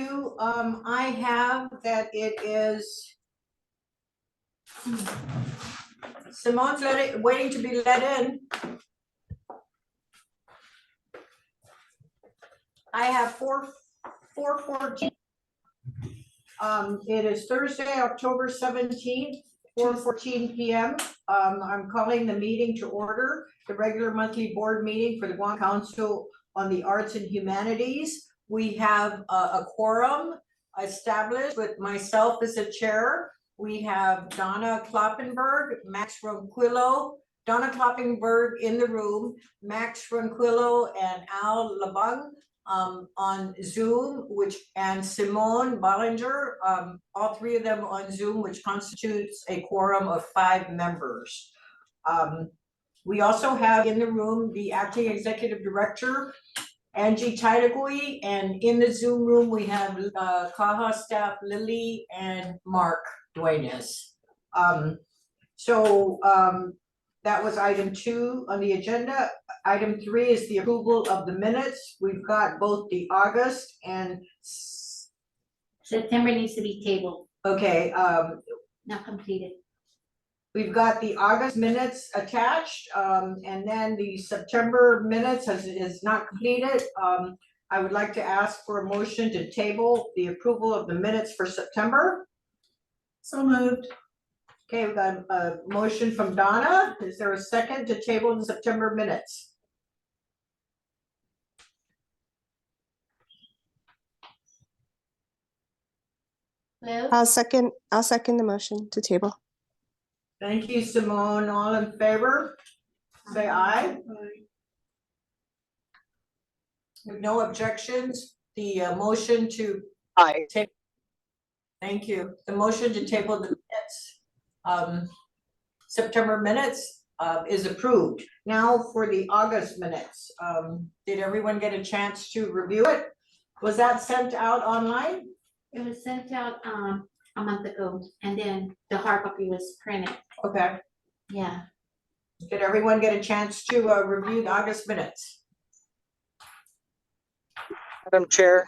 you. I have that it is. Simone's waiting to be let in. I have 4:14. It is Thursday, October 17th, 4:14 p.m. I'm calling the meeting to order, the regular monthly board meeting for the Guam Council on the Arts and Humanities. We have a quorum established with myself as the chair. We have Donna Kloppenberg, Max Ronquillo, Donna Kloppenberg in the room, Max Ronquillo and Al Labung on Zoom, and Simone Bollinger, all three of them on Zoom, which constitutes a quorum of 5 members. We also have in the room the acting executive director, Angie Taitagui, and in the Zoom room we have CAHA staff Lily and Mark Duenas. That was item 2 on the agenda. Item 3 is the approval of the minutes. We've got both the August and September needs to be tabled. Okay. Not completed. We've got the August minutes attached, and then the September minutes is not completed. I would like to ask for a motion to table the approval of the minutes for September. So moved. Okay, we've got a motion from Donna. Is there a second to table the September minutes? Hello? I'll second the motion to table. Thank you, Simone. All in favor? Say aye. With no objections, the motion to Aye. Thank you. The motion to table the minutes, September minutes, is approved. Now for the August minutes. Did everyone get a chance to review it? Was that sent out online? It was sent out a month ago, and then the hard copy was printed. Okay. Yeah. Did everyone get a chance to review the August minutes? Madam Chair,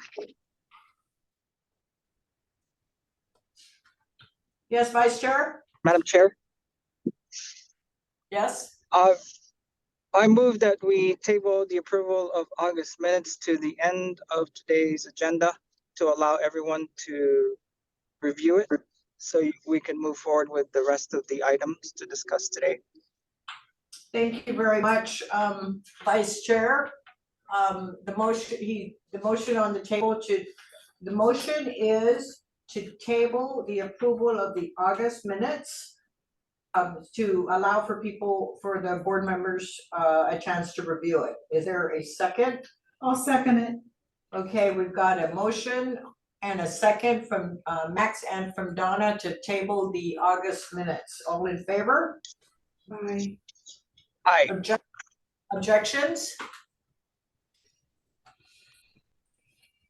Yes, Vice Chair? Madam Chair, Yes? I move that we table the approval of August minutes to the end of today's agenda to allow everyone to review it so we can move forward with the rest of the items to discuss today. Thank you very much, Vice Chair. The motion on the table the motion is to table the approval of the August minutes to allow for the board members a chance to review it. Is there a second? I'll second it. Okay, we've got a motion and a second from Max and from Donna to table the August minutes. All in favor? Aye. Aye. Objections?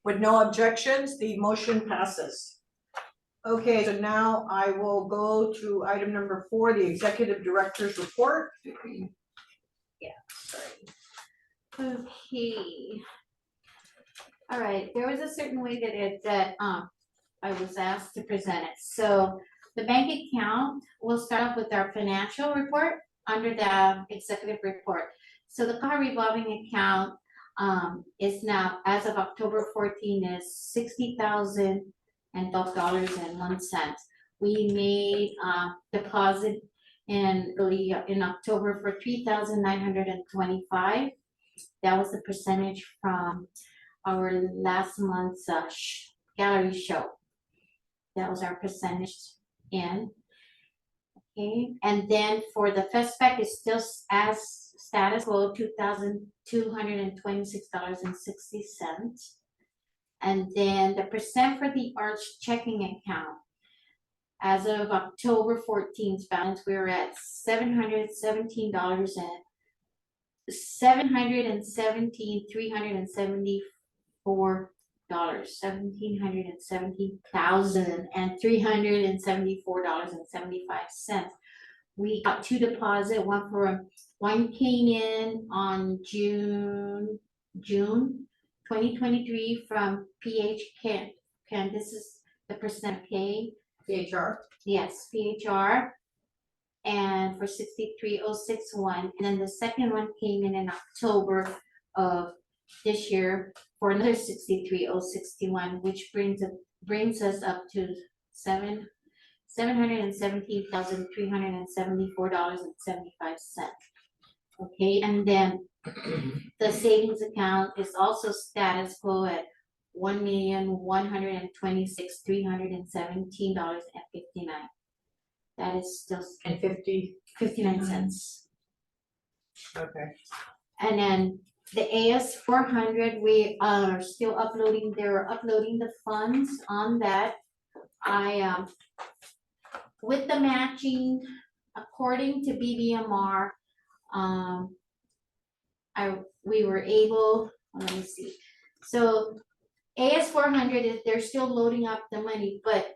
With no objections, the motion passes. Okay, so now I will go to item number 4, the executive director's report. Yeah, sorry. Okay. All right, there was a certain way that I was asked to present it. So the bank account, we'll start off with our financial report under the executive report. So the CAHA revolving account is now, as of October 14, is $60,012.01. We made deposit in October for $3,925. That was the percentage from our last month's gallery show. That was our percentage in. Okay, and then for the FESPAC is still as status quo, $2,226.60. And then the percent for the arts checking account, as of October 14th balance, we were at $1,774,374.75. We got 2 deposits. One came in on June 2023 from PH and this is the percent pay. CHR. Yes, PHR. And for 63,061, and then the second one came in October of this year for another 63,061, which brings us up to $717,374.75. Okay, and then the savings account is also status quo at $1,126,317.59. That is still And 50, 59 cents. okay. And then the AS 400, we are still uploading, they're uploading the funds on that. With the matching, according to BBMR, we were able, let me see. So AS 400 is, they're still loading up the money, but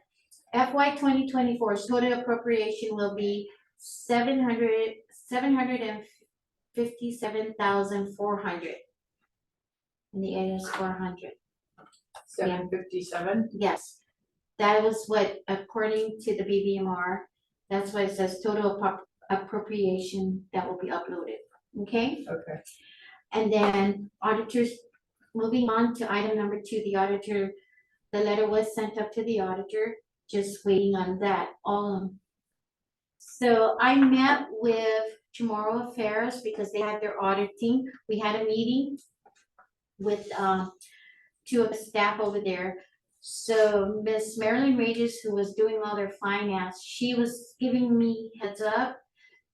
FY 2024's total appropriation will be 757,400 in the AS 400. 757. Yes, that was what, according to the BBMR, that's why it says total appropriation that will be uploaded, okay? Okay. And then auditors, moving on to item number 2, the auditor, the letter was sent up to the auditor, just waiting on that. So I met with Tomorrow Affairs because they had their auditing. We had a meeting with 2 of the staff over there. So Miss Marilyn Regis, who was doing all their finance, she was giving me heads up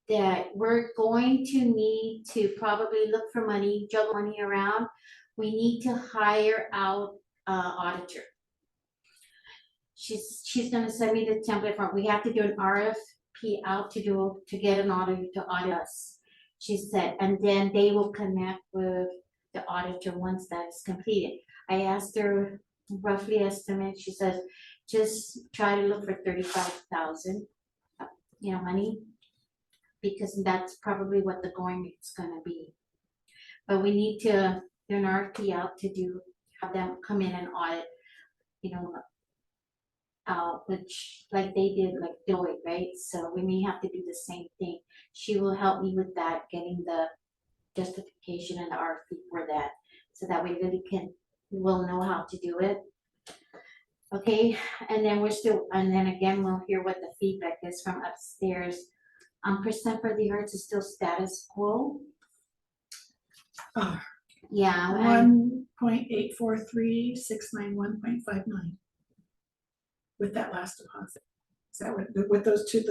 that we're going to need to probably look for money, juggle money around. We need to hire out auditor. She's gonna send me the template form. We have to do an RFP out to get an auditor to audit us. She said, and then they will connect with the auditor once that is completed. I asked her roughly estimate. She says, just try to look for 35,000, money, because that's probably what the going rate's gonna be. But we need to do an RFP out to have them come in and audit, which like they did, like Deloitte, right? So we may have to do the same thing. She will help me with that, getting the justification and the RFP for that, so that we really we'll know how to do it. Okay, and then again, we'll hear what the feedback is from upstairs. Percent for the arts is still status quo. Oh. Yeah. and- 1.843691.59. With that last deposit. Is that what, with those two,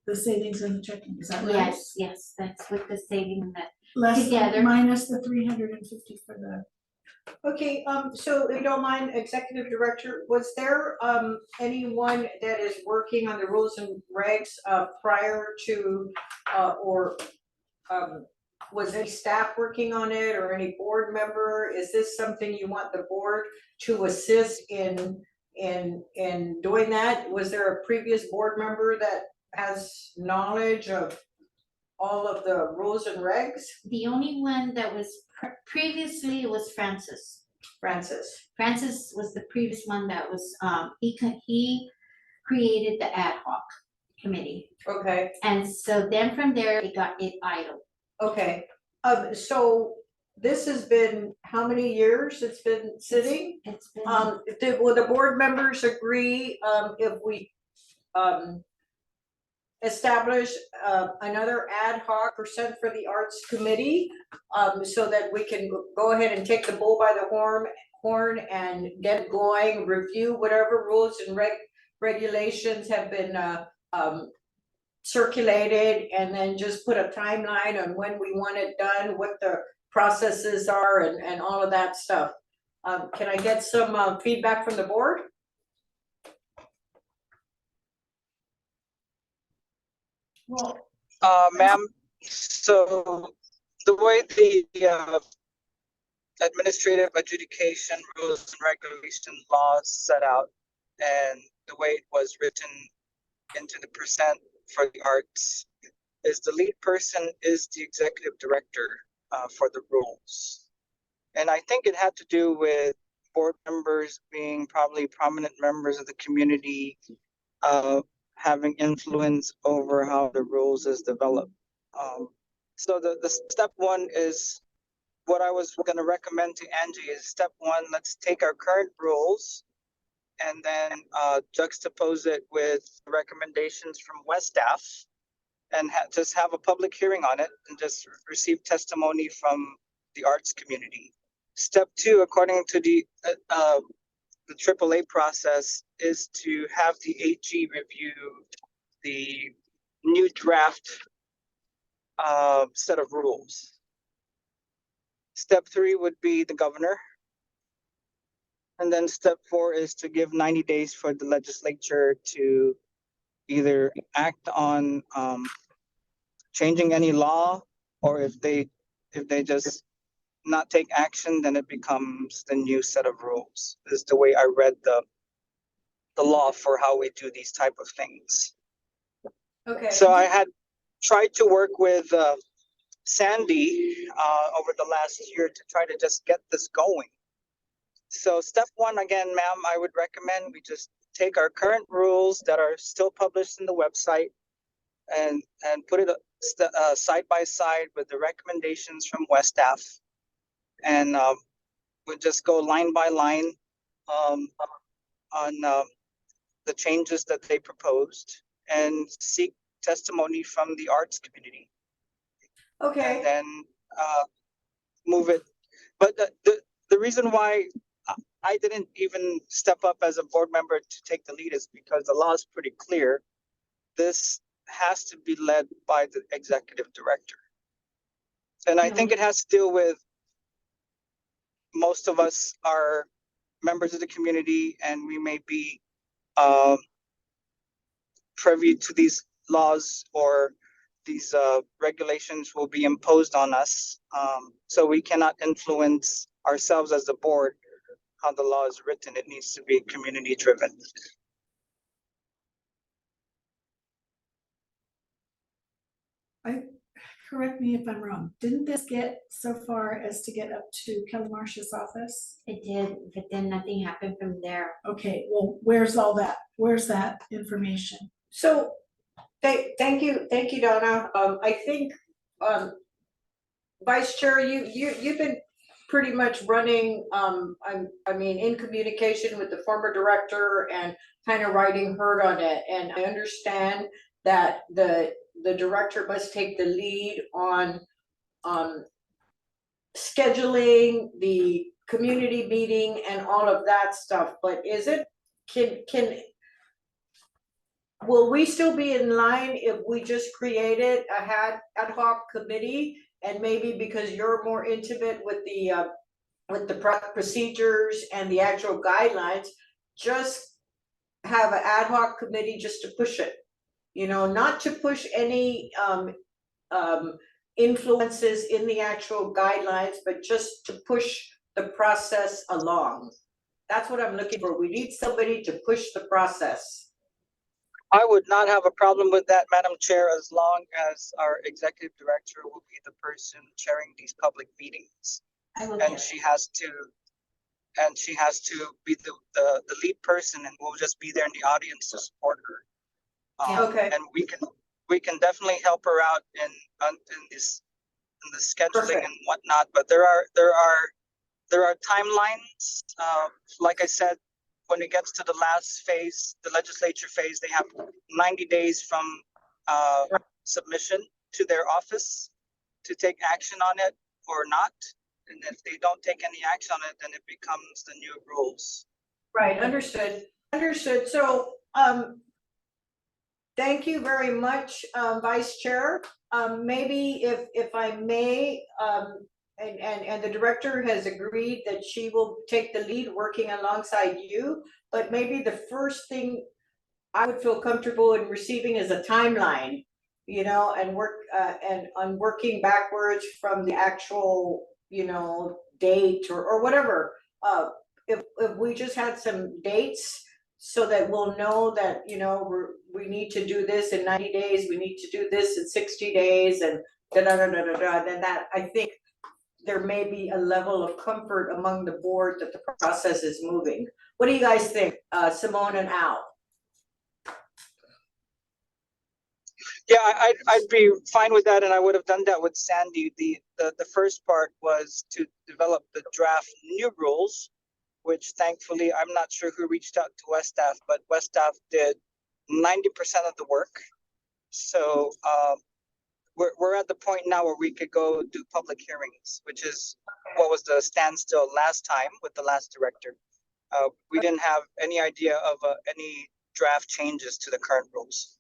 the savings and the checking, is that right? Yes, that's with the saving that, Less, together. minus the 350 for the, Okay, so if you don't mind, Executive Director, was there anyone that is working on the rules and regs prior to or was any staff working on it or any board member? Is this something you want the board to assist in doing that? Was there a previous board member that has knowledge of all of the rules and regs? the only one that was previously was Francis. Francis was the previous one that was, he created the ad hoc committee. Okay, And so then from there, it idle. okay. So this has been, how many years it's been sitting? It's been, Will the board members agree if we establish another ad hoc percent for the arts committee, so that we can go ahead and take the bull by the horn and get going, review whatever rules and regulations have been circulated, and then just put a timeline on when we want it done, what the processes are, and all of that stuff. Can I get some feedback from the board? well, Ma'am, so the way the administrative adjudication rules and regulation laws set out, and the way it was written into the percent for the arts, is the lead person is the executive director for the rules. And I think it had to do with board members being probably prominent members of the community, having influence over how the rules is developed. So the step one is what I was going to recommend to Angie is step one, let's take our current rules and then juxtapose it with recommendations from West staff and just have a public hearing on it and just receive testimony from the arts community. Step two, according to the AAA process, is to have the AG review the new draft set of rules. Step three would be the governor. And then step four is to give 90 days for the legislature to either act on changing any law, or if they just not take action, then it becomes the new set of rules, is the way I read the law for how we do these type of things. Okay. So I had tried to work with Sandy over the last year to try to just get this going. So step one, again, ma'am, I would recommend we just take our current rules that are still published in the website and put it side by side with the recommendations from West staff. And we'll just go line by line on the changes that they proposed and seek testimony from the arts community. Okay. And then move it. But the reason why I didn't even step up as a board member to take the lead is because the law is pretty clear. This has to be led by the executive director. And I think it has to deal with most of us are members of the community and we may be privy to these laws or these regulations will be imposed on us. So we cannot influence ourselves as the board how the law is written. It needs to be community driven. Correct me if I'm wrong, didn't this get so far as to get up to Kelly Marsh's office? It did, but then nothing happened from there. Okay, well, where's all that? Where's that information? So, thank you, Donna. I think, Vice Chair, you've been pretty much running, I mean, in communication with the former director and kind of writing herd on it. And I understand that the director must take the lead on scheduling the community meeting and all of that stuff. But is it, will we still be in line if we just created a ad hoc committee? And maybe because you're more intimate with the procedures and the actual guidelines, just have an ad hoc committee just to push it, you know, not to push any influences in the actual guidelines, but just to push the process along. That's what I'm looking for. We need somebody to push the process. I would not have a problem with that, Madam Chair, as long as our executive director will be the person chairing these public meetings. And she has to be the lead person, and we'll just be there in the audience to support her. Okay. And we can definitely help her out in the scheduling Perfect. and whatnot. But there are timelines. Like I said, when it gets to the last phase, the legislature phase, they have 90 days from submission to their office to take action on it or not. And if they don't take any action on it, then it becomes the new rules. Right, understood. So, thank you very much, Vice Chair. Maybe if I may, and the director has agreed that she will take the lead working alongside you, but maybe the first thing I would feel comfortable in receiving is a timeline, you know, and on working backwards from the actual, you know, date or whatever. If we just had some dates so that we'll know that, you know, we need to do this in 90 days, we need to do this in 60 days, and then that, I think there may be a level of comfort among the board that the process is moving. What do you guys think, Simone and Al? Yeah, I'd be fine with that, and I would have done that with Sandy. The first part was to develop the draft new rules, which thankfully I'm not sure who reached out to West Staff, but West Staff did 90% of the work. So we're at the point now where we could go do public hearings, which is what was the standstill last time with the last director. We didn't have any idea of any draft changes to the current rules.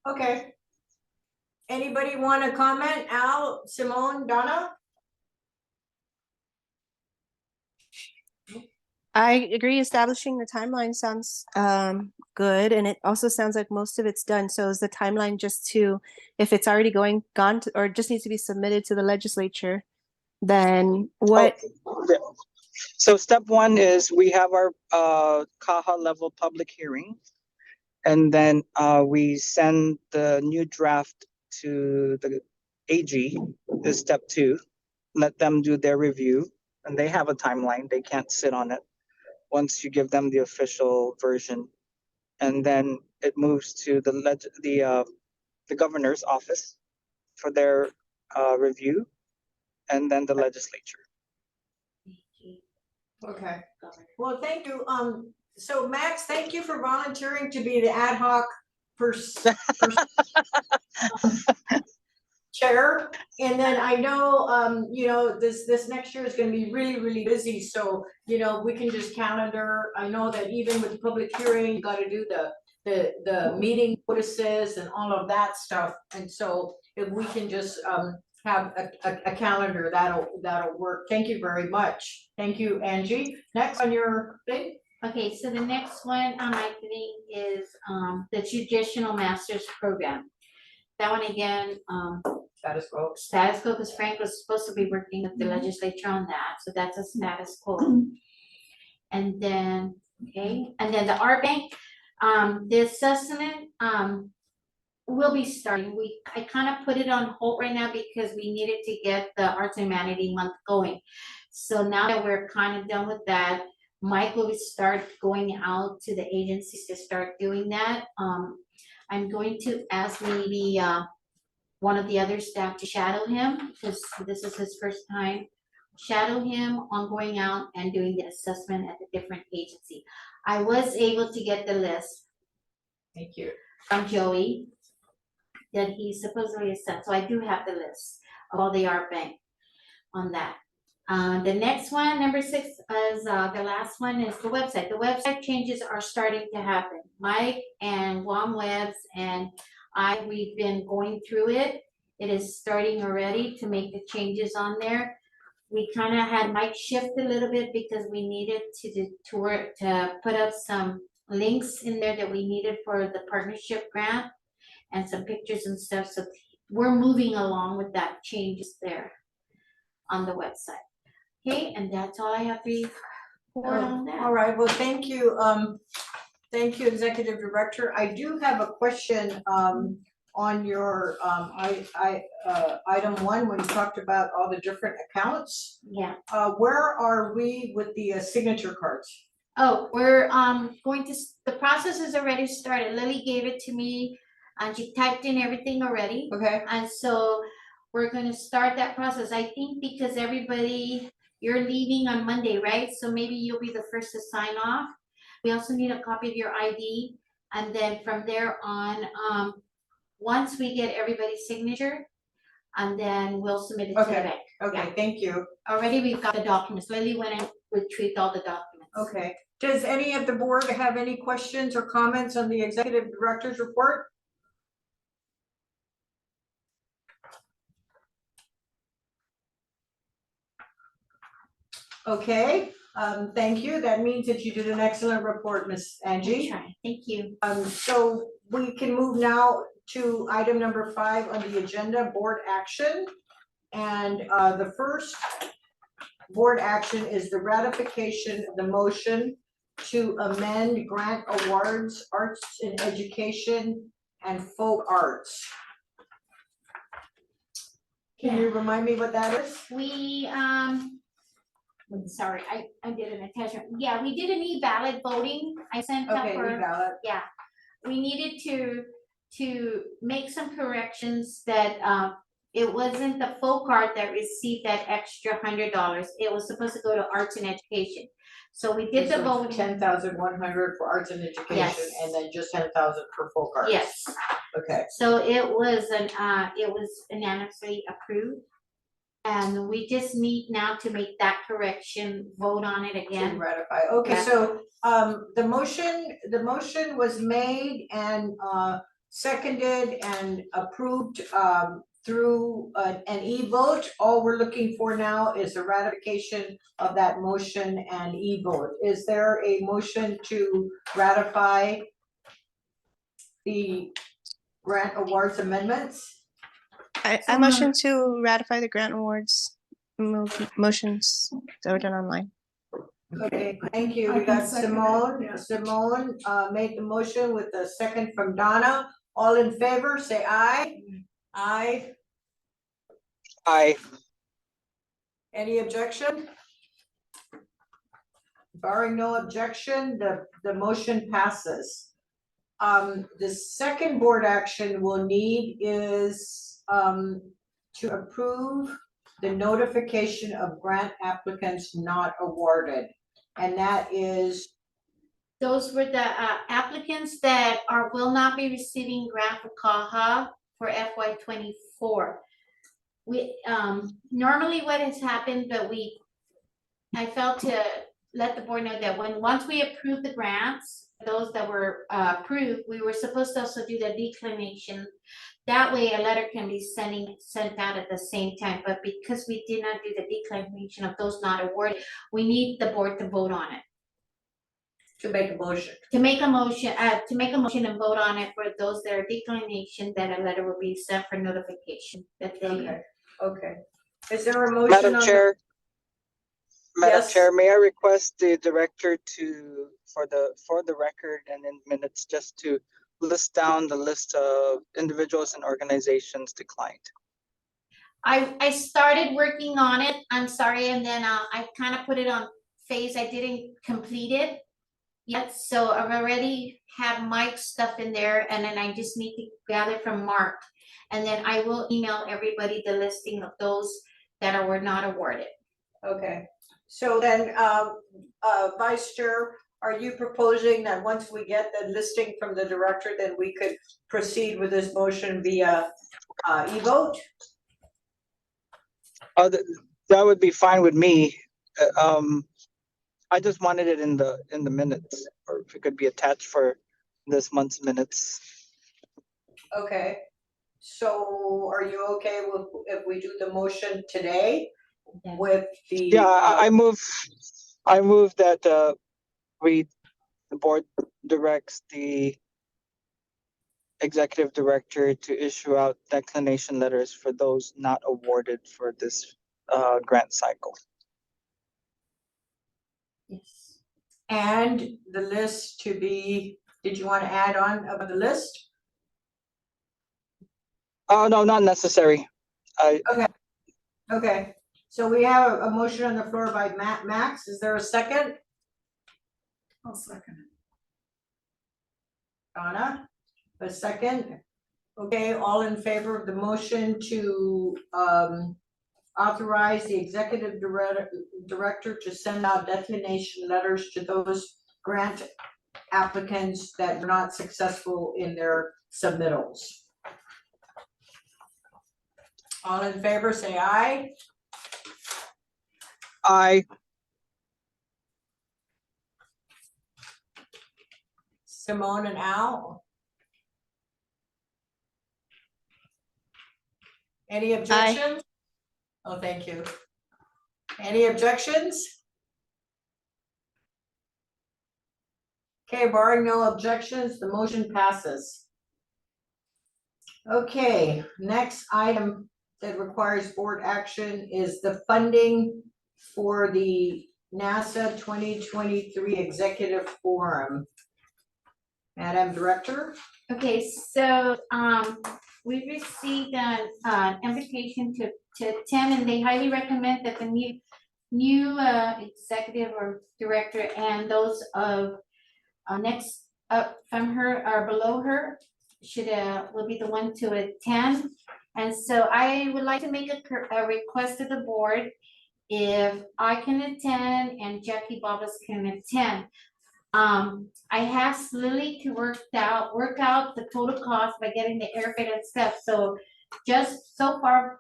Okay. Anybody want to comment? Al, Simone, Donna? I agree. Establishing the timeline sounds good, and it also sounds like most of it's done. So is the timeline just to, if it's already gone to, or just needs to be submitted to the legislature, then what? Oh, yeah. So step one is we have our CAHA level public hearing, and then we send the new draft to the AG. Is step two. Let them do their review, and they have a timeline. They can't sit on it once you give them the official version, and then it moves to the governor's office for their review, and then the legislature. Okay. Well, thank you. So Max, thank you for volunteering to be the ad hoc chair. And then I know, you know, this next year is gonna be really, really busy, so, you know, we can just calendar. I know that even with the public hearing, you gotta do the meeting notices and all of that stuff. And so if we can just, have a calendar, that'll work. Thank you very much. Thank you, Angie. Next on your thing? Okay, so the next one on my thing is the Judicial Masters Program. That one again, Status quo. status quo, because Frank was supposed to be working with the legislature on that, so that's a status quo. And then, okay, and then the art bank, the assessment, will be starting. I kind of put it on hold right now because we needed to get the Arts and Humanity Month going. So now that we're kind of done with that, Mike will start going out to the agencies to start doing that. I'm going to ask maybe one of the other staff to shadow him, because this is his first time. Shadow him on going out and doing the assessment at the different agency. I was able to get the list Thank you. from Joey that he supposedly has sent, so I do have the list of all the art bank on that. The next one, number 6, is the last one, is the website. The website changes are starting to happen. Mike and Guam Webs and we've been going through it. It is starting already to make the changes on there. We kind of had Mike shift a little bit because we needed to put up some links in there that we needed for the partnership grant and some pictures and stuff. So we're moving along with that changes there on the website. Okay, and that's all I have for you on that. All right, well, thank you, Executive Director. I do have a question, on your, item 1, when you talked about all the different accounts. Yeah. Where are we with the signature cards? Oh, we're going to, the process is already started. Lily gave it to me and she typed in everything already. Okay, And so we're gonna start that process. I think because everybody, you're leaving on Monday, right? So maybe you'll be the first to sign off. We also need a copy of your ID. And then from there on, once we get everybody's signature, and then we'll submit it to the Okay. bank. okay, thank you. Already we've got the documents. Lily went and retrieved all the documents. Okay, does any of the board have any questions or comments on the Executive Director's report? Okay, thank you. That means that you did an excellent report, Miss Angie. Try. Thank you. So we can move now to item number 5 on the agenda, board action. And the first board action is the ratification of the motion to amend grant awards, arts and education, and folk arts. Can you remind me what that is? We, sorry, I did an attachment. Yeah, we did an e-ballot voting. I sent up Okay, for. you got it. Yeah, we needed to make some corrections that, it wasn't the full card that received that extra $100. It was supposed to go to arts and education. So we did the voting. 10,100 for arts and education, Yes. and then just 10,000 for full cards. Yes, Okay, so it was unanimously approved. And we just need now to make that correction, vote on it to again. ratify. Okay, Yeah. so, the motion was made and, seconded and approved, through, an e-vote. All we're looking for now is a ratification of that motion and e-vote. Is there a motion to ratify the grant awards amendments? I motion to ratify the grant awards motions that were done online. Okay, thank you. I We can got second it, Simone. yeah. Simone, made the motion with a second from Donna. All in favor, say aye. Aye. Aye. Any objection? Barring no objection, the motion passes. The second board action we'll need is, to approve the notification of grant applicants not awarded. And that is, Those were the applicants that will not be receiving grant for CAHA for FY 24. We, normally what has happened, but I felt to let the board know that once we approve the grants, those that were approved, we were supposed to also do the declination. That way a letter can be sent out at the same time, but because we did not do the declination of those not awarded, we need the board to vote on it. to make a motion. To make a motion and vote on it for those that are declination, that a letter will be sent for notification that they. Okay, okay. Is there a motion Madam on the? Chair, Madam Yes. Chair, may I request the director to, for the record and in minutes, just to list down the list of individuals and organizations declined? I started working on it, I'm sorry, and then I kind of put it on phase, I didn't complete it yet, so I've already have Mike's stuff in there, and then I just need to gather from Mark. And then I will email everybody the listing of those that were not awarded. Okay, so then, Vice Chair, are you proposing that once we get the listing from the director, then we could proceed with this motion via, e-vote? That would be fine with me. I just wanted it in the minutes, or if it could be attached for this month's minutes. Okay, so are you okay with, if we do the motion today with the? Yeah, I move that the board directs the executive director to issue out declination letters for those not awarded for this grant cycle. Yes. And the list to be, did you want to add on about the list? Oh, no, not necessary. Okay, so we have a motion on the floor by Max, is there a second? I'll second it. Donna, a second? Okay, all in favor of the motion to, authorize the executive director to send out declination letters to those grant applicants that were not successful in their submittals. All in favor, say aye. Aye. Simone and Al? Any objections? Oh, thank you. Any objections? Okay, barring no objections, the motion passes. Okay, next item that requires board action is the funding for the NASA 2023 Executive Forum. Madam Director? Okay, so we received an invitation to attend, and they highly recommend that the new executive or director and those of next up from her or below her should will be the one to attend. And so I would like to make a request to the board if I can attend and Jackie Bobbas can attend. I asked Lily to work out the total cost by getting the airfare and stuff, so just so far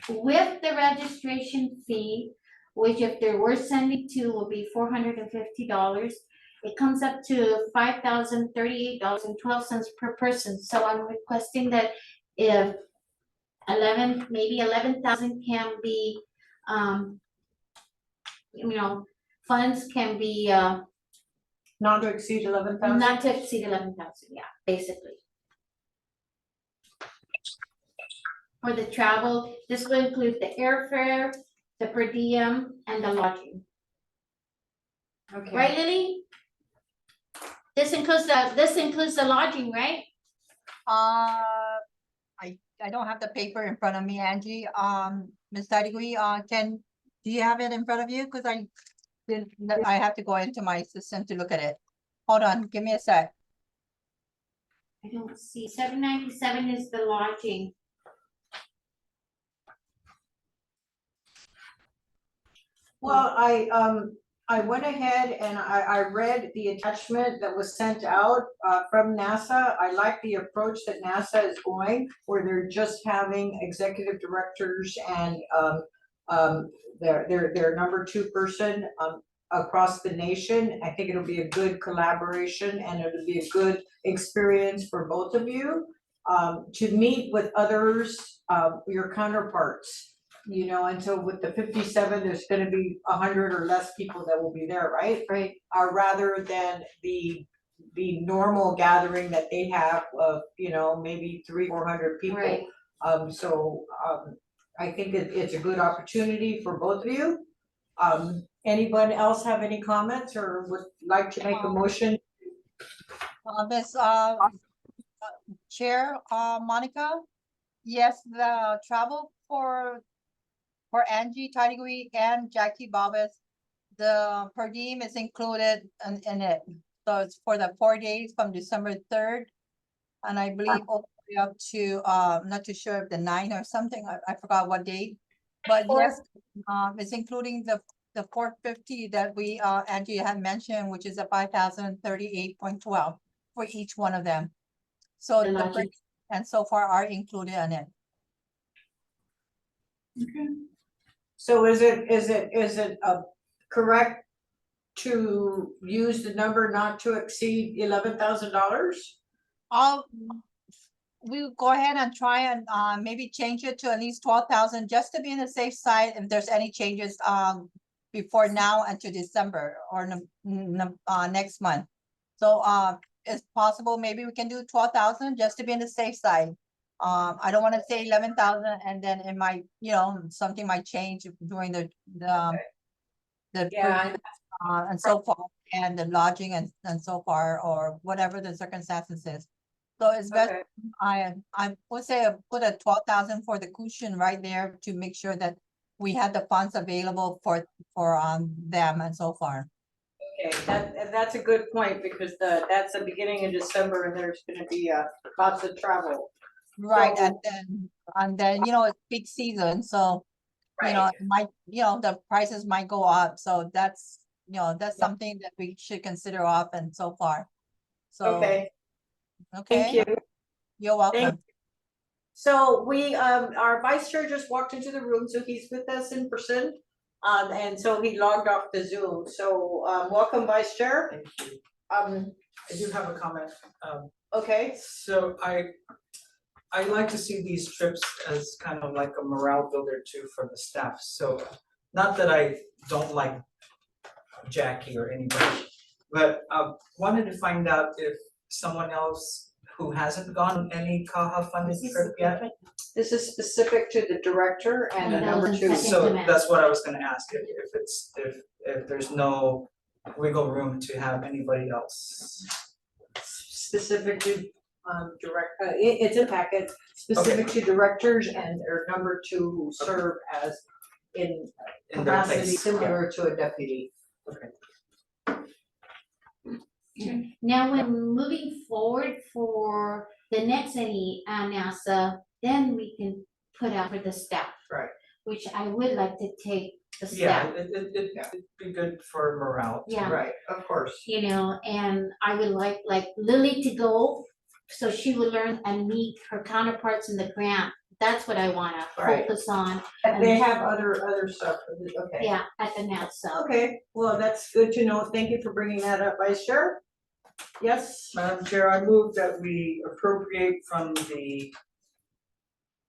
with the registration fee, which if there were 72 will be $450, it comes up to $5,038.12 per person. So I'm requesting that if maybe 11,000 can be, funds can be, Not to exceed 11,000? not to exceed 11,000, yeah, basically. For the travel, this will include the airfare, the per diem, and the lodging. Okay. Right, Lily? This includes the lodging, right? I don't have the paper in front of me, Angie. Ms. Sadigui, do you have it in front of you? Cause I have to go into my system to look at it. Hold on, give me a sec. I don't see, 797 is the lodging. Well, I went ahead and I read the attachment that was sent out from NASA. I like the approach that NASA is going, where they're just having executive directors and their number 2 person across the nation. I think it'll be a good collaboration and it'll be a good experience for both of you to meet with others, your counterparts. You know, and so with the 57, there's gonna be 100 or less people that will be there, right? Right. Rather than the normal gathering that they have of, maybe 300-400 people. Right. I think it's a good opportunity for both of you. Anyone else have any comments or would like to make a motion? Ms. Chair, Monica, yes, the travel for Angie Tadigui and Jackie Bobbas, the per diem is included in it. So it's for the 4 days from December 3rd. And I believe all the way up to, not too sure if the 9 or something, I forgot what date. But yes, it's including the 450 that we, Angie had mentioned, which is a 5,038.12 for each one of them. So And the lodging. and so far are included in it. Okay. So is it correct to use the number not to exceed $11,000? We'll go ahead and try and maybe change it to at least 12,000 just to be on the safe side if there's any changes before now and to December or next month. So it's possible maybe we can do 12,000 just to be on the safe side. I don't want to say 11,000 and then it might, something might change during the Yeah. and so far, and the lodging and so far, or whatever the circumstances is. So it's best, Okay. I would say put a 12,000 for the cushion right there to make sure that we have the funds available for them and so far. Okay, that's a good point because that's the beginning of December and there's gonna be lots of travel. Right, So- and then, it's peak season, so, it might, the prices might go up, so that's, that's something that we should consider off and so far. So, Okay, okay, thank you. you're welcome. So our vice chair just walked into the room, so he's with us in person. And so he logged off the Zoom. So welcome, vice chair. Thank you. I do have a comment. Okay, So I like to see these trips as kind of like a morale builder too for the staff. So not that I don't like Jackie or anybody, but wanted to find out if someone else who hasn't gone on any CAHA funded trip yet. this is specific to the director and the And number those in 2. second So command. that's what I was gonna ask, if there's no wiggle room to have anybody else. Specific to it's a packet specific to directors and their number two who serve as in In their capacity place. similar to a deputy. Now, when moving forward for the next any NASA, then we can put out for the staff. Right. Which I would like to take the Yeah, staff, it'd be good for morale. too. Yeah. Right, of course. you know, and I would like Lily to go, so she would learn and meet her counterparts in the grant. That's what I wanna Right. focus on, And they have other stuff, okay. yeah, at the NASA. Okay, well, that's good to know. Thank you for bringing that up, Vice Chair. Yes, Madam Chair, I move that we appropriate from the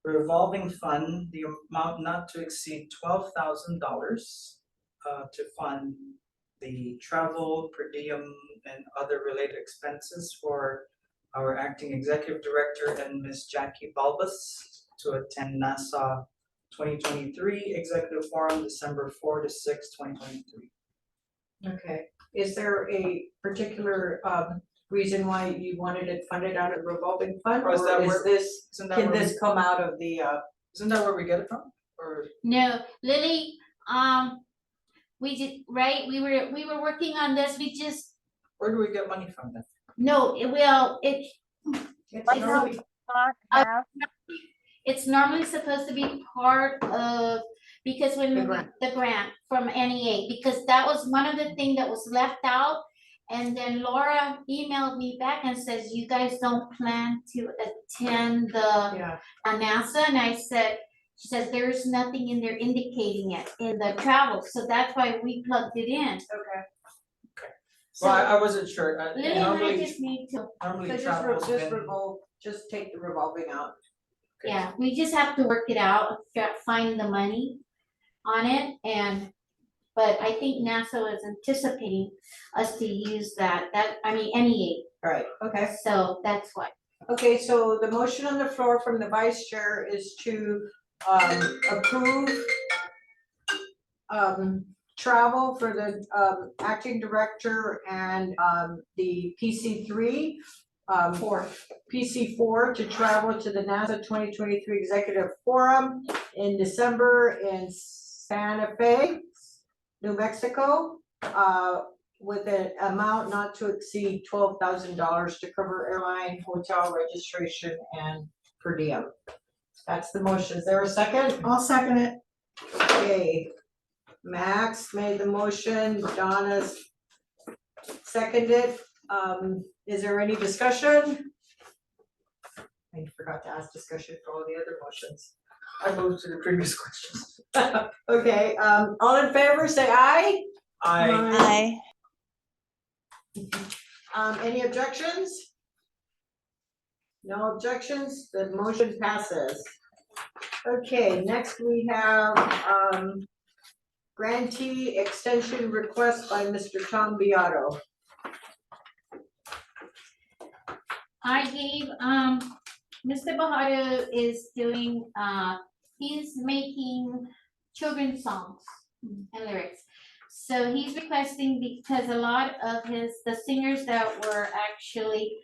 revolving fund, the amount not to exceed $12,000 to fund the travel, per diem, and other related expenses for our acting executive director and Ms. Jackie Balbus to attend NASA 2023 Executive Forum, December 4 to 6, 2023. okay. Is there a particular reason why you wanted it funded out of the revolving fund? Or is that where- this, Isn't that can where this come out of the isn't that where we get it from? Or No, Lily, we did, right, we were working on this, we just, where do we get money from then? no, it will, it's Right now, normally- Not Uh, have, it's normally supposed to be part of, because when The grant. the grant from NEA, because that was one of the things that was left out. And then Laura emailed me back and says, you guys don't plan to attend the yeah, NASA, and I said, she says, there's nothing in there indicating it in the travel, so that's why we plugged it in. okay. So Well, I wasn't sure. Lily and I Normally, just need to, So travel's just been. revolve, just take the revolving out. yeah, we just have to work it out, find the money on it, but I think NASA was anticipating us to use NEA, Right, okay. so that's why. Okay, so the motion on the floor from the vice chair is to approve travel for the acting director and the PC3 PC4 to travel to the NASA 2023 Executive Forum in December in Santa Fe, New Mexico, with an amount not to exceed $12,000 to cover airline, hotel registration, and per diem. That's the motion. Is there a second? I'll second it. Okay. Max made the motion, Donna's seconded. Is there any discussion? I forgot to ask discussion for all the other motions. I moved to the previous questions. Okay, all in favor, say aye. I, Any objections? No objections, the motion passes. Okay, next we have, grantee extension request by Mr. Tom Beato. I gave, Mr. Bajado is doing, he's making children's songs and lyrics. So he's requesting, because a lot of the singers that were actually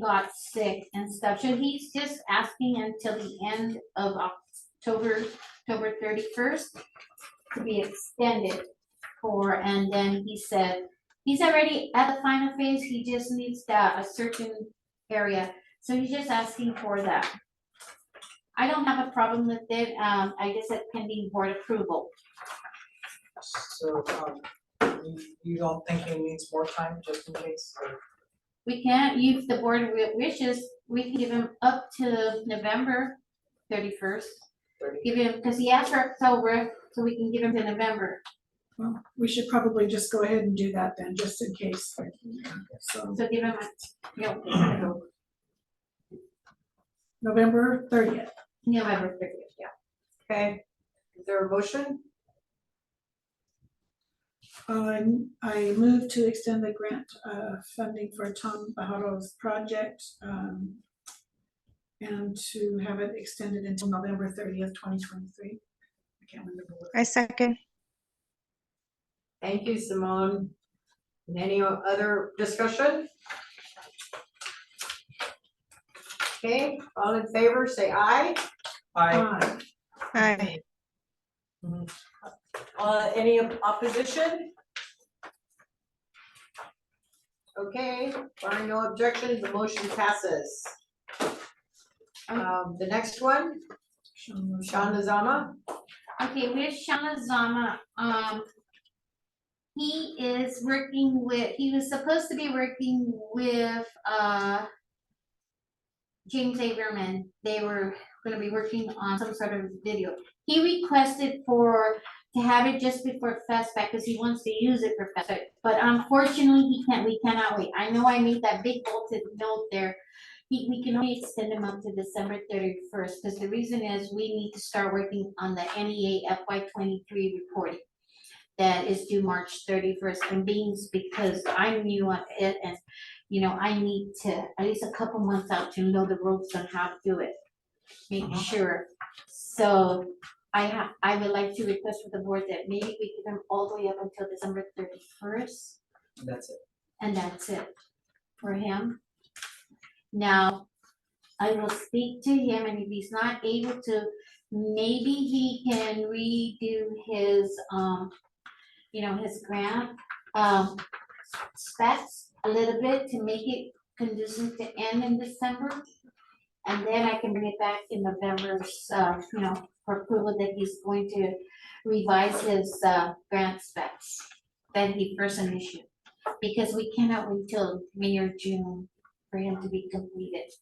got sick and stuff, so he's just asking until the end of October 31st to be extended and then he said, he's already at the final phase, he just needs a certain area, so he's just asking for that. I don't have a problem with it, I just said pending board approval. so, you don't think he needs more time just in case? Or- We can, if the board wishes, we can give him up to November 31st. 30? Give him, because he asked for October, so we can give him to November. Well, we should probably just go ahead and do that then, just in case. So So give him November 30th. November 30th, yeah. Okay, is there a motion? I move to extend the grant funding for Tom Bajaro's project and to have it extended until November 30th, 2023. I can't remember what. I second. Thank you, Simone. And any other discussion? Okay, all in favor, say aye. I, Aye. Any opposition? Okay, barring no objections, the motion passes. The next one, Sean Lozama. Okay, with Shana Zama, he is working with, he was supposed to be working with, James Averman. They were gonna be working on some sort of video. He requested to have it just before Festback, because he wants to use it for Festback, but unfortunately, we cannot wait. I know I made that big bolted note there. We can only extend him up to December 31st, because the reason is we need to start working on the NEA FY 23 reporting. That is due March 31st, and being because I'm new on it, and I need to at least a couple months out to know the ropes on how to do it. Make sure. So I would like to request for the board that maybe we give him all the way up until December 31st. that's it. And that's it for him. Now, I will speak to him, and if he's not able to, maybe he can redo his, his grant, specs a little bit to make it conducive to end in December. And then I can bring it back in November, for approval that he's going to revise his, grant specs that he first initiated. Because we cannot wait till May or June for him to be completed.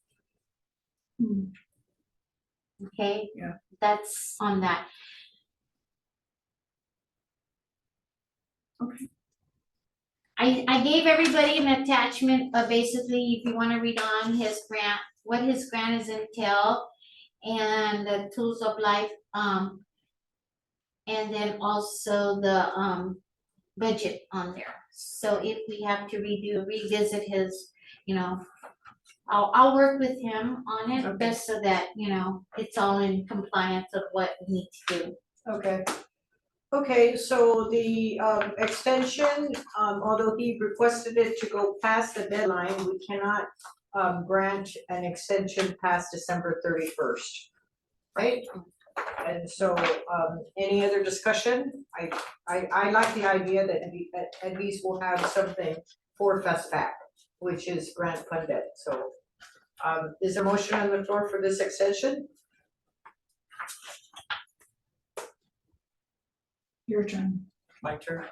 Okay? Yeah. That's on that. Okay. I gave everybody an attachment, basically, if you wanna read on his grant, what his grant is entail, and the tools of life, and then also the, budget on there. So if we have to revisit his, I'll work with him on it, Okay. just so that, it's all in compliance of what we need to do. Okay. Okay, so the extension, although he requested it to go past the deadline, we cannot grant an extension past December 31st, right? And so, any other discussion? I like the idea that at least we'll have something for Festback, which is grant funded, so. Is there a motion on the floor for this extension? Your turn. My turn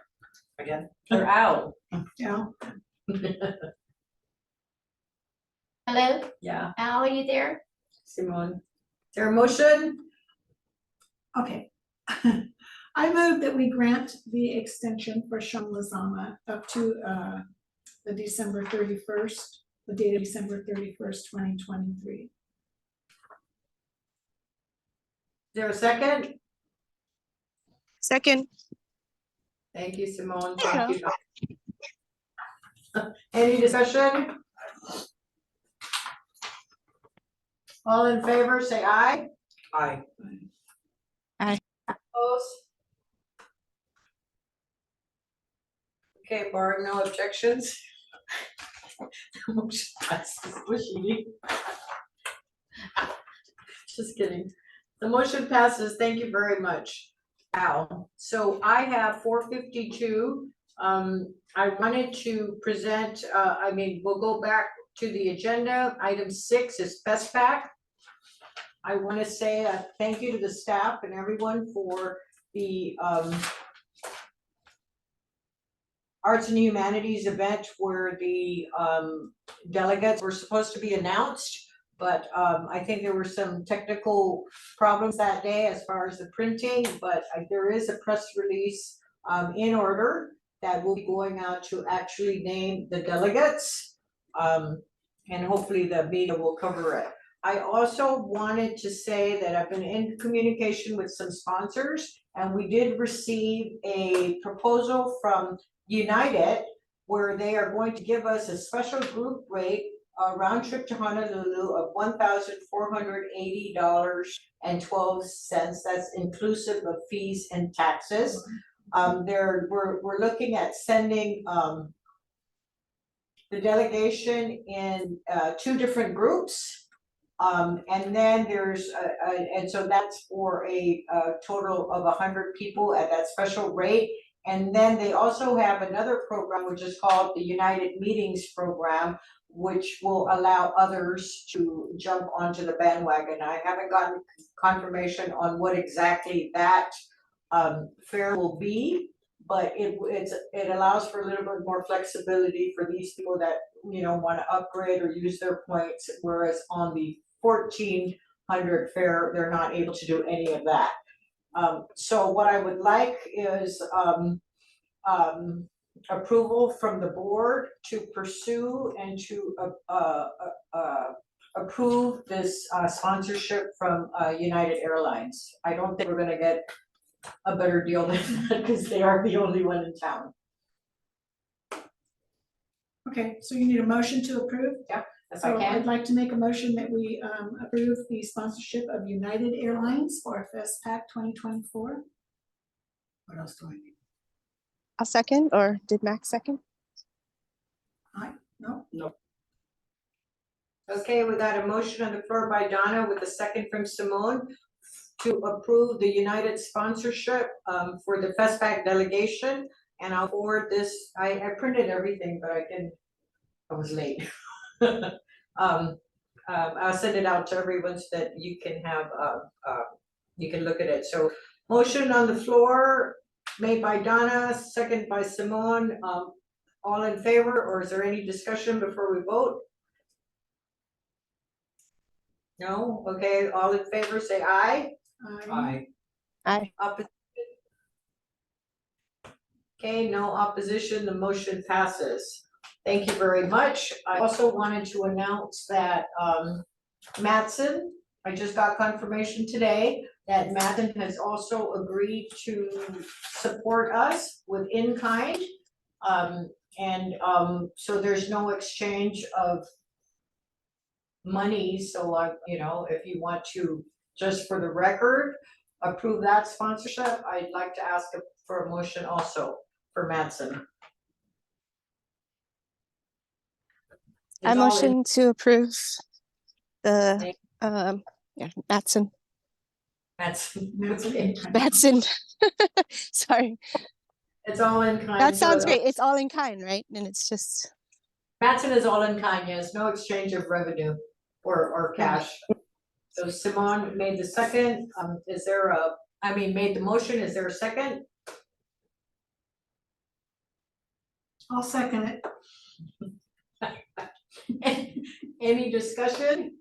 again? Or Al? Yeah. Hello, Yeah, Al, are you there? Simone. Is there a motion? Okay. I move that we grant the extension for Sean Lozama up to the December 31st, the date of December 31st, 2023. Is there a second? Second. Thank you, Simone. There you Thank you. Any discussion? All in favor, say aye. I, Opposed? Okay, barring no objections. The motion passes. Squishy. Just kidding. The motion passes. Thank you very much, Al. So I have 452. I wanted to present, we'll go back to the agenda. Item 6 is Festback. I want to say a thank you to the staff and everyone for the Arts and Humanities event where the delegates were supposed to be announced, but I think there were some technical problems that day as far as the printing, but there is a press release in order that will be going out to actually name the delegates, and hopefully the media will cover it. I also wanted to say that I've been in communication with some sponsors, and we did receive a proposal from United where they are going to give us a special group rate, a round trip to Honolulu of $1,480.12. That's inclusive of fees and taxes. We're looking at sending the delegation in 2 different groups. And then there's, and so that's for a total of 100 people at that special rate. And then they also have another program, which is called the United Meetings Program, which will allow others to jump onto the bandwagon. I haven't gotten confirmation on what exactly that fare will be, but it allows for a little bit more flexibility for these people that, you know, want to upgrade or use their points, whereas on the 1,400 fare, they're not able to do any of that. So what I would like is approval from the board to pursue and to approve this sponsorship from United Airlines. I don't think we're gonna get a better deal than that because they are the only one in town. Okay, so you need a motion to approve? If I So can, I'd like to make a motion that we approve the sponsorship of United Airlines for FestPac 2024. What else do I need? I'll second, or did Max second? No? okay, we got a motion on the floor by Donna with a second from Simone to approve the United sponsorship for the FestPac delegation. And I'll forward this, I printed everything, but I was late. I'll send it out to everyone so that you can have, you can look at it. So motion on the floor made by Donna, second by Simone. All in favor, or is there any discussion before we vote? No? Okay, all in favor, say aye. Aye. Opposition? Okay, no opposition, the motion passes. Thank you very much. I also wanted to announce that Mattson, I just got confirmation today that Mattson has also agreed to support us with in-kind. So there's no exchange of money, so you know, if you want to, just for the record, approve that sponsorship, I'd like to ask for a motion also for Mattson. I It's all in- motion to approve the, Thank- Matson, Okay. Matson. Sorry, It's all in kind. that so sounds great. It's all in kind, right? And it's just, Mattson is all in kind, yes, no exchange of revenue or cash. So Simone made the second, is there made the motion, is there a second? I'll second it. Any discussion?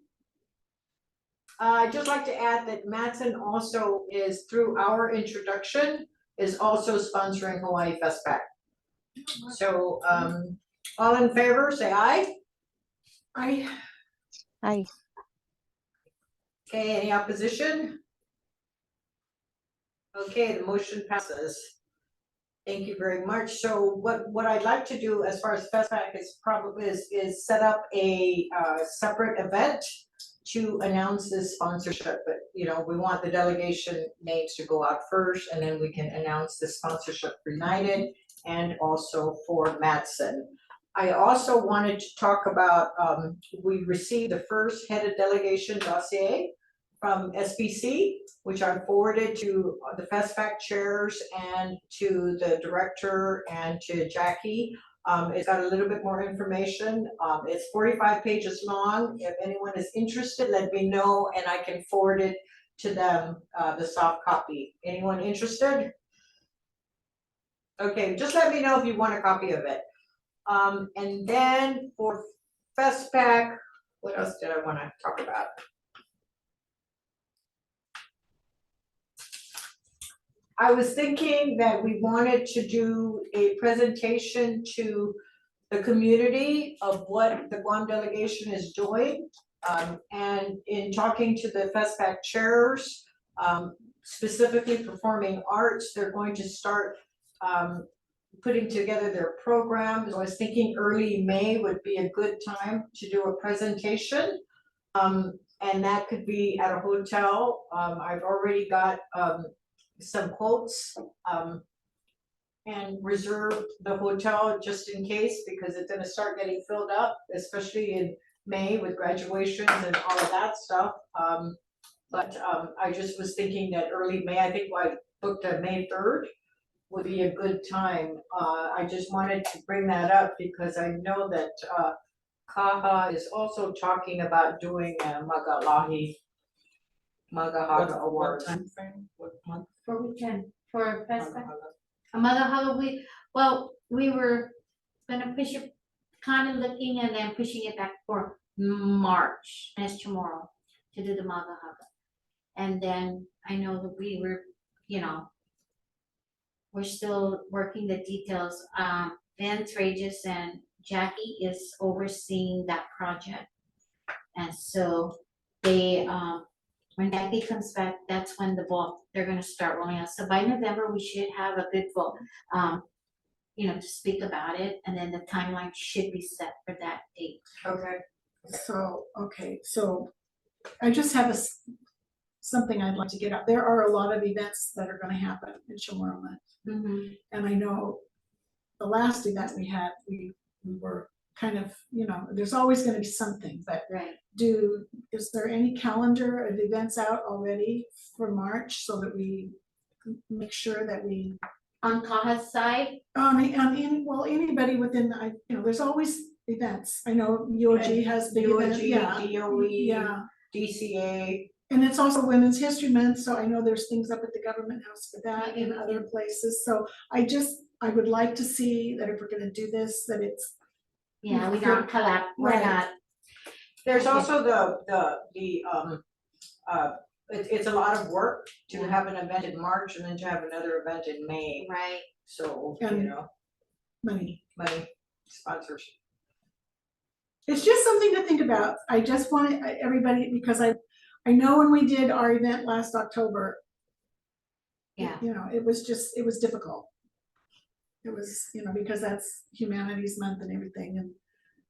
I'd just like to add that Mattson also is, through our introduction, is also sponsoring Hawaii FestPac. So, all in favor, say aye. Aye. aye. Okay, any opposition? Okay, the motion passes. Thank you very much. So what I'd like to do as far as FestPac is set up a separate event to announce this sponsorship. But you know, we want the delegation names to go out first, and then we can announce the sponsorship for United and also for Mattson. I also wanted to talk about, we received the first headed delegation dossier from SBC, which I forwarded to the FestPac chairs and to the director and to Jackie. It's got a little bit more information. It's 45 pages long. If anyone is interested, let me know and I can forward it to them, the soft copy. Anyone interested? Okay, just let me know if you want a copy of it. And then for FestPac, what else did I want to talk about? I was thinking that we wanted to do a presentation to the community of what the Guam delegation is doing. And in talking to the FestPac chairs, specifically performing arts, they're going to start putting together their programs. I was thinking early May would be a good time to do a presentation. And that could be at a hotel. I've already got some quotes and reserved the hotel just in case, because it's gonna start getting filled up, especially in May with graduations and all of that stuff. But I just was thinking that early May, I think I booked a May 3rd would be a good time. I just wanted to bring that up because I know that CAHA is also talking about doing a Magalahi Magahaga What Awards. time frame? What month? For weekend, for festival. Magahaga? A mother Halloween, well, we were gonna push it, kind of looking and then pushing it back for March, next tomorrow, to do the mother Halloween. And then I know that we were, you know, we're still working the details. Vince Regis and Jackie is overseeing that project. And so they, when Jackie comes back, that's when the ball, they're gonna start rolling out. So by November, we should have a good vote, you know, to speak about it, and then the timeline should be set for that date. Okay. So, okay, so I just have something I'd like to get out. There are a lot of events that are gonna happen in Chamorro. And I know the last event we had, we were kind of, you know, there's always gonna be something, but Right. is there any calendar of events out already for March so that we make sure that we, On CAHA's side, well, anybody within, you know, there's always events. I know UOG has big events, yeah. DOE, Yeah, DCA. and it's also Women's History Month, so I know there's things up at the Government House for that and Mhm. other places. So I would like to see that if we're gonna do this, that it's, yeah, we don't collab, we're Right. not, There's also it's a lot of work to Yeah. have an event in March and then to have another event in May. right, So, And- you know, money. money, sponsors. It's just something to think about. I just want everybody, because I know when we did our event last October, yeah. you know, it was difficult. It was, you know, because that's Humanities Month and everything, and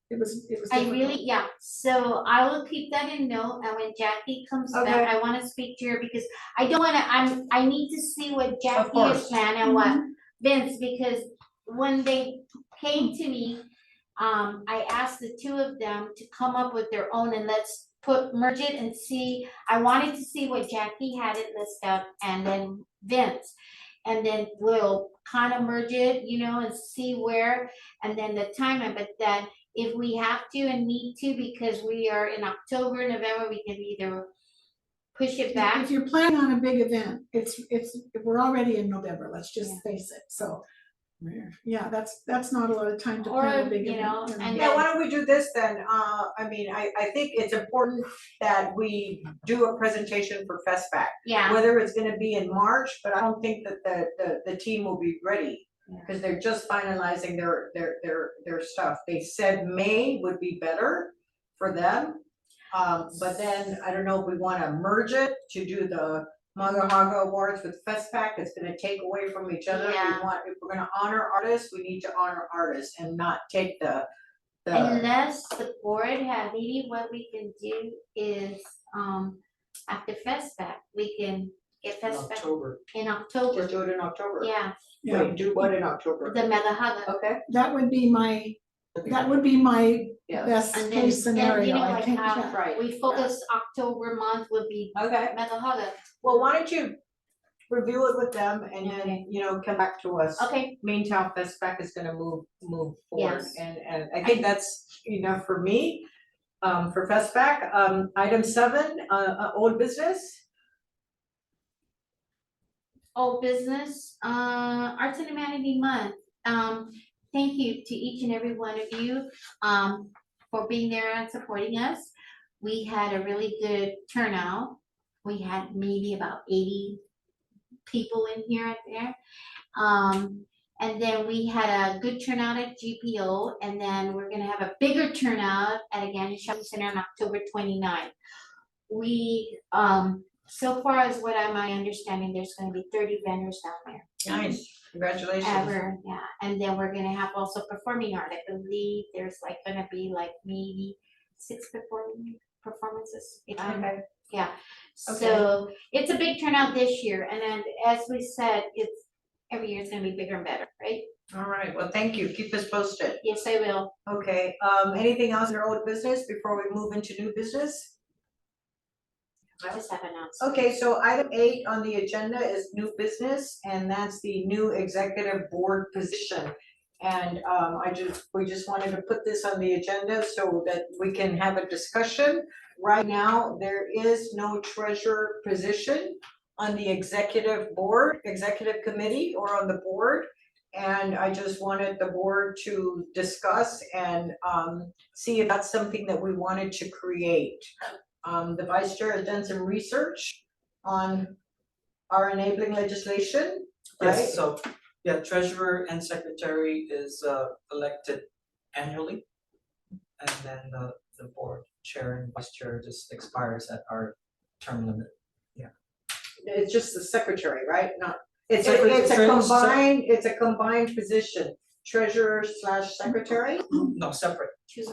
it was I difficult. really, yeah, so I will keep that in note, and when Jackie comes Okay. back, I wanna speak to her, because I don't wanna, I need to see what Jackie course. is planning and what Vince, because when they came to me, I asked the two of them to come up with their own, and let's merge it and see, I wanted to see what Jackie had it listed out, and then Vince. And then we'll kind of merge it, you know, and see where, and then the timeline, but then if we have to and need to, because we are in October, November, we can either push it back. If you're planning on a big event, we're already in November, let's just face it, so. Yeah, that's not a lot of time to plan a Or, big you event. know, and Yeah, why don't we do this then? I mean, I think it's important that we do a presentation for FestBack. Yeah, Whether it's gonna be in March, but I don't think that the team will be ready. Yeah. Cause they're just finalizing their stuff. They said May would be better for them. But then I don't know if we wanna merge it to do the Magahaga Awards with FestPack. It's gonna take away from each other. Yeah. If we're gonna honor artists, we need to honor artists and not take the. unless the board had, maybe what we can do is, after FestBack, we can get In FestBack October. in October, Just do it in October. yeah, Yeah, Wait, do what in October? the Magahaga. Okay. that would be my Yeah. best And then, case scenario, you know, I like can't, how yeah. Right. we focus October month would be Okay. Magahaga. Well, why don't you review it with them and Okay. then, you know, come back to us. Okay, Meantime, FestPack is gonna move forward. Yes. And I think that's enough for me, for FestPack. Item 7, old business. old business, Arts and Humanity Month. Thank you to each and every one of you, for being there and supporting us. We had a really good turnout. We had maybe about 80 people in here at there. And then we had a good turnout at GPO, and then we're gonna have a bigger turnout at again Shopping Center on October 29th. We, so far as what my understanding, there's gonna be 30 vendors down there. Nice, congratulations. Ever, yeah, and then we're gonna have also performing art, I believe there's like gonna be like maybe 6 performances. Okay. Yeah, so it's a big turnout this year, and then as we said, it's every year it's gonna be bigger and better, right? All right, well, thank you. Keep us posted. Yes, I will. Okay, anything else in our old business before we move into new business? I just have announced. Okay, so item 8 on the agenda is new business, and that's the new executive board position. And we just wanted to put this on the agenda so that we can have a discussion. Right now, there is no treasurer position on the executive board, executive committee, or on the board. And I just wanted the board to discuss and see if that's something that we wanted to create. The vice chair has done some research on our enabling legislation, right? Yes, so, yeah, treasurer and secretary is elected annually. And then the board chair and vice chair just expires at our term limit. It's just the secretary, right? Not, it's Secretary- it's a combined position, treasurer / secretary? No, separate. Two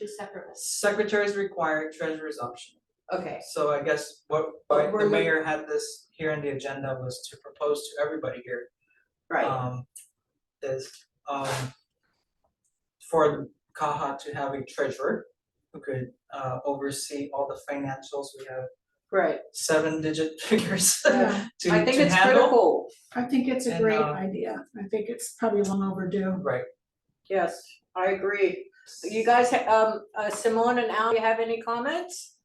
separate ones. Secretary is required, treasurer is optional. Okay, So I guess why We're the look- mayor had this here on the agenda was to propose to everybody here. right, Is for CAHA to have a treasurer who could oversee all the financials. We have right. 7-digit figures Yeah. to I think to it's handle. critical, I think it's a And, great idea. I think it's probably long overdue. Right. yes, I agree. You guys, Simone and Al, you have any comments?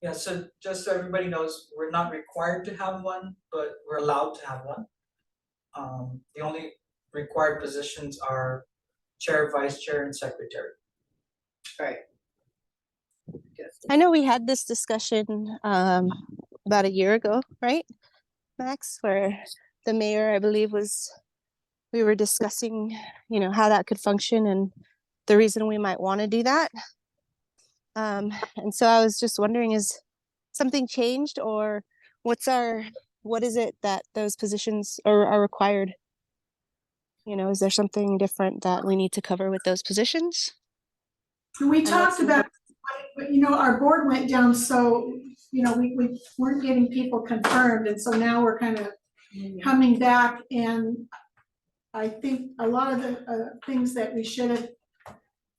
Yeah, so just so everybody knows, we're not required to have one, but we're allowed to have one. The only required positions are chair, vice chair, and secretary. Right. I know we had this discussion about a year ago, right, Max, where the mayor, I believe, we were discussing, how that could function and the reason we might want to do that. And so I was just wondering, is something changed, or what is it that those positions are required? Is there something different that we need to cover with those positions? We know talked it's- about, but our board went down, so, we weren't getting people confirmed, and so now we're kind of coming back, and I think a lot of the things that we should have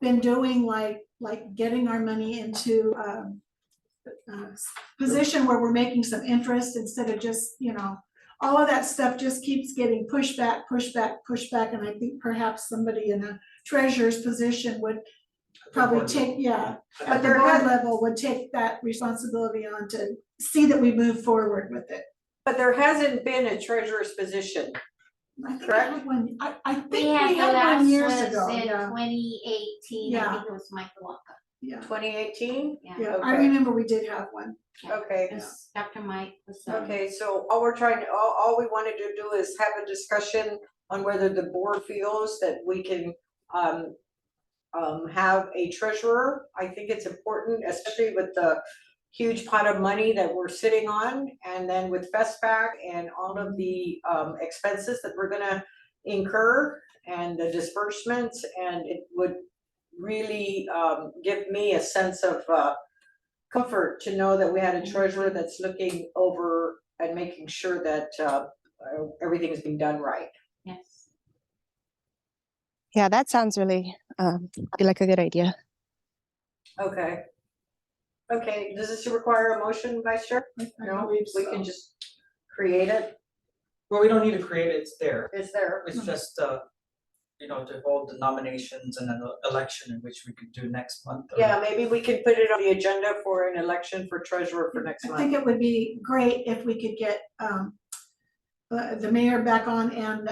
been doing, like getting our money into a position where we're making some interest instead of just, all of that stuff just keeps getting pushed back, and I think perhaps somebody in a treasurer's position would probably take, at the there board had- level, would take that responsibility on to see that we move forward with it. But there hasn't been a treasurer's position. I think I Correct. had one, I think We we had the had last one years was ago, in yeah, 2018, I Yeah. think it was Michael Walker. yeah, 2018? Yeah, yeah, I Okay. remember we did have one. Okay. yes, Dr. Mike was. Okay, so all we wanted to do is have a discussion on whether the board feels that we can have a treasurer. I think it's important, especially with the huge pot of money that we're sitting on, and then with FESPAC and all of the expenses that we're gonna incur and the disbursements, and it would really give me a sense of comfort to know that we had a treasurer that's looking over and making sure that everything is being done right. Yes. Yeah, that sounds really like a good idea. Okay. Okay, does this require a motion, Vice Chair? I No, believe we so. can just create it, Well, we don't need to create it, it's there. it's there. It's just, to hold the nominations and an election, in which we could do next month. or- Yeah, maybe we can put it on the agenda for an election for treasurer for next I think month. it would be great if we could get the mayor back on and,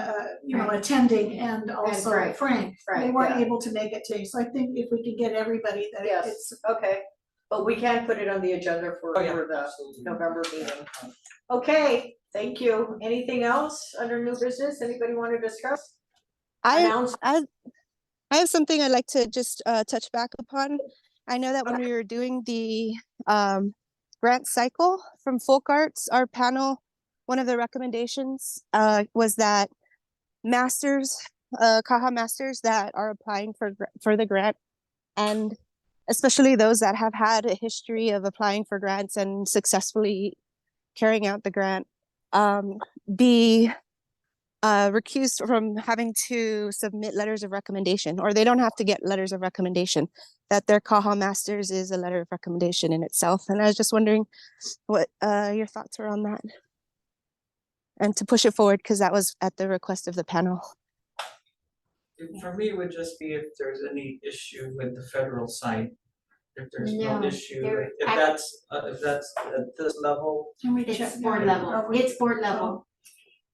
attending, and also Frank. Frank. They Frank, weren't yeah. able to make it today, so I think if we could get everybody, that Yes. it's, Okay, but we can put it on the agenda for Oh, yeah, the absolutely. November meeting. Okay, thank you. Anything else under new business? Anybody want to discuss? I Announce, I have something I'd like to just touch back upon. I know that when we were doing the grant cycle from Folk Arts, our panel, one of the recommendations was that masters, CAHA masters that are applying for the grant, and especially those that have had a history of applying for grants and successfully carrying out the grant, be recused from having to submit letters of recommendation, or they don't have to get letters of recommendation, that their CAHA masters is a letter of recommendation in itself. And I was just wondering what your thoughts were on that. And to push it forward, because that was at the request of the panel. For me, it would just be if there's any issue with the federal side. If there's no No, issue, there- if that's at this level, Can we check? It's board that? level, Are we- it's board level,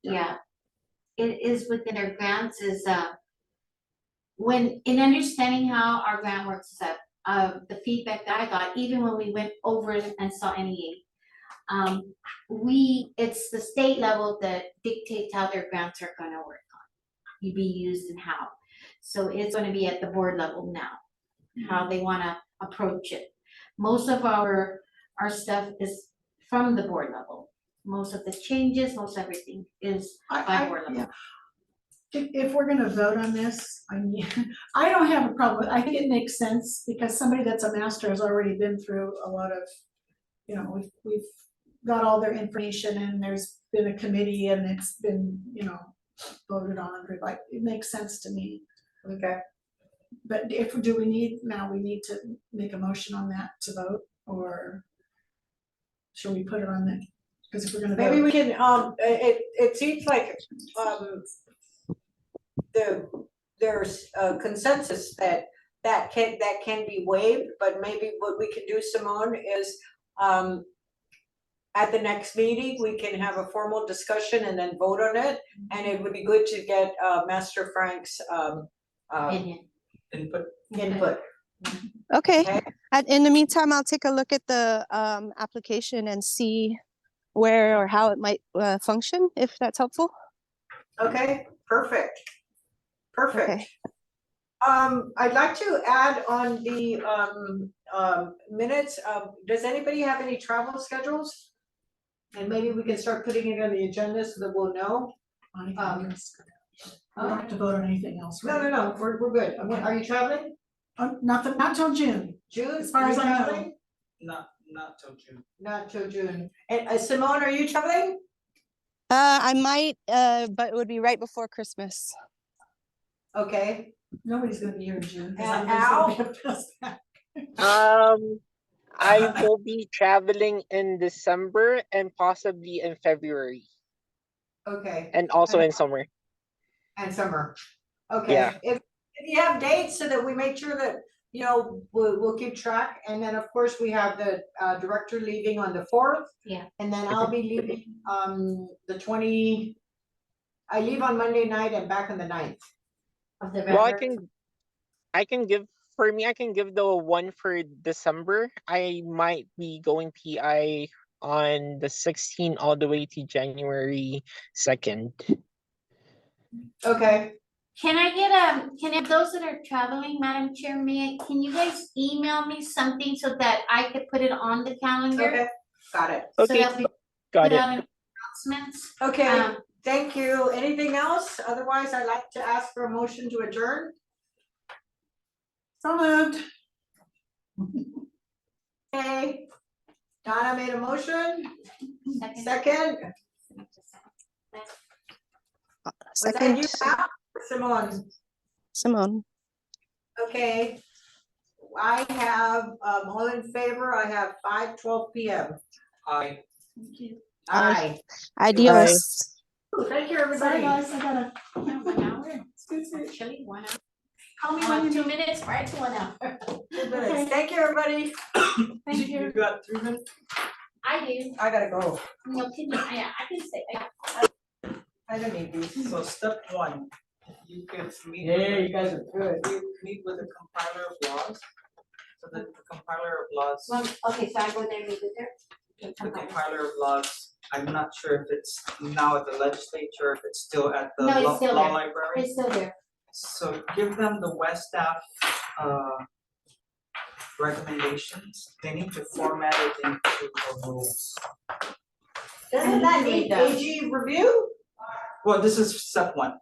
yeah. yeah. It is within our grants is, when, in understanding how our grant works, is that, the feedback that I got, even when we went over and saw NEA, it's the state level that dictates how their grants are gonna work on, be used and how. So it's gonna be at the board level now, how they wanna approach it. Most of our stuff is from the board level. Most of the changes, most everything is by board level. yeah. If we're gonna vote on this, I mean, I don't have a problem, I think it makes sense, because somebody that's a master has already been through a lot of, you know, we've got all their information, and there's been a committee, and it's been, you know, voted on, like, it makes sense to me. Okay. But we need to make a motion on that to vote, or should we put it on the, because if we're gonna vote. Maybe we can, it seems like, there's a consensus that can be waived, but maybe what we can do, Simone, is, at the next meeting, we can have a formal discussion and then vote on it, and it would be good to get, Master Frank's, Opinion. input. input. Okay. Okay. In the meantime, I'll take a look at the application and see where or how it might function, if that's helpful. Okay, perfect. Okay. I'd like to add on the minutes, does anybody have any travel schedules? And maybe we can start putting it on the agenda so that we'll know. We don't have to vote on anything else, right? No, we're good. Are you traveling? Not till June. June? As far Are you as I know. traveling? Not till June. Not till June. And Simone, are you traveling? I might, but it would be right before Christmas. Okay, Nobody's gonna be here in June. 'cause And everybody's gonna Al? be up to us back. I will be traveling in December and possibly in February, okay, and also in summer. and summer. Okay, Yeah. if you have dates so that we make sure that, you know, we'll keep track, and then of course we have the director leaving on the 4th. Yeah. And then I'll be leaving I leave on Monday night and back on the 9th. Of the Well, record. I can give the one for December. I might be going PI on the 16th all the way to January 2nd. Okay, Can I those that are traveling, Madam Chair, can you guys email me something so that I could put it on the calendar? okay, got it. So Okay, that we got put it. out an announcements. Okay, thank you. Anything else? Otherwise, I'd like to ask for a motion to adjourn. So moved. Okay, Donna made a motion, Second. second. Was that Second, you, Al? Simone? Simone. Okay. I have, all in favor, I have 5:12 PM. Aye. Thank you. Aye. Adios. Thank you, Sorry, everybody. guys, I gotta. 1 hour. Excuse me. Actually, 1 hour. Call me when you 2 need. minutes prior to 1 hour. 2 minutes. Thank you, everybody. Thank You you. got 3 minutes? I do. I gotta go. No, can you, yeah, I can say, I don't need these. So step 1, you could meet. Yeah, you guys are good. You meet with the compiler of laws. So the compiler of laws, well, okay, so I go there and meet with her. the compiler of laws, I'm not sure if it's now at the legislature, if it's still at the No, it's law still law there. library. It's still there. So give them the West staff recommendations. They need to format it into the rules. Doesn't that need AG review? Well, this is step 1.